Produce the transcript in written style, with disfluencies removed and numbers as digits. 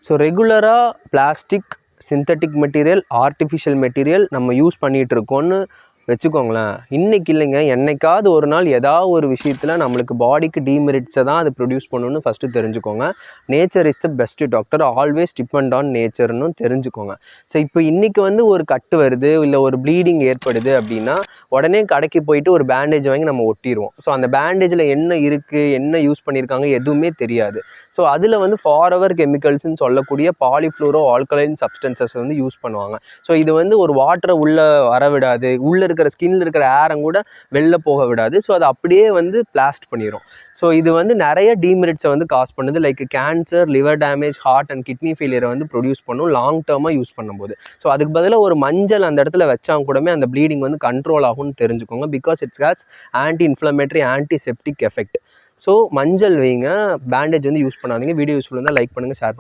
So ரெகுலராக plastic, synthetic material, artificial material நம்ம use பண்ணிகிட்ருக்கோன்னு வச்சுக்கோங்களேன். இன்றைக்கி இல்லைங்க, என்னைக்காவது ஒரு நாள் ஏதாவது ஒரு விஷயத்தில் நம்மளுக்கு பாடிக்கு டீமெரிட்ஸை தான் அது ப்ரொடியூஸ் பண்ணணும்னு ஃபஸ்ட்டு தெரிஞ்சுக்கோங்க. Nature is the best doctor, always depend on நேச்சர்னு தெரிஞ்சுக்கோங்க. ஸோ இப்போ இன்றைக்கி வந்து ஒரு கட்டு வருது, இல்லை ஒரு ப்ளீடிங் ஏற்படுது அப்படின்னா உடனே கடைக்கு போயிட்டு ஒரு பேண்டேஜ் வாங்கி நம்ம ஒட்டிடுவோம். ஸோ அந்த பேண்டேஜில் என்ன இருக்குது, என்ன யூஸ் பண்ணியிருக்காங்க எதுவுமே தெரியாது. ஸோ அதில் வந்து ஃபாரெவர் கெமிக்கல்ஸ்ன்னு சொல்லக்கூடிய பாலிஃப்ளோரோ ஆல்கலைன் சப்ஸ்டன்சஸ் வந்து யூஸ் பண்ணுவாங்க. ஸோ இது வந்து ஒரு வாட்டரை உள்ளே வரவிடாது, உள்ளே இருக்கிற ஸ்கின்ல இருக்கிற ஏரம் கூட வெளில போக விடாது. ஸோ அதை அப்படியே வந்து பிளாஸ்ட் பண்ணிடும். ஸோ இது வந்து நிறைய டீமெரிட்ஸை வந்து காஸ் பண்ணுது. Like cancer, liver damage, heart and kidney ஃபெயிலியரை வந்து ப்ரொடியூஸ் பண்ணும் லாங் டேர்மாக யூஸ் பண்ணும்போது. ஸோ அதுக்கு பதிலாக ஒரு மஞ்சள் அந்த இடத்துல வச்சா கூடமே அந்த ப்ளீடிங் வந்து கண்ட்ரோல் ஆகும்னு தெரிஞ்சுக்கோங்க. Because it's has anti inflammatory, antiseptic effect. So மஞ்சள் வைங்க, பேண்டேஜ் வந்து யூஸ் பண்ணாதீங்க. வீடியோ யூஸ்ஃபுல்லாக இருந்தால் லைக் பண்ணுங்கள், ஷேர் பண்ணுங்கள்.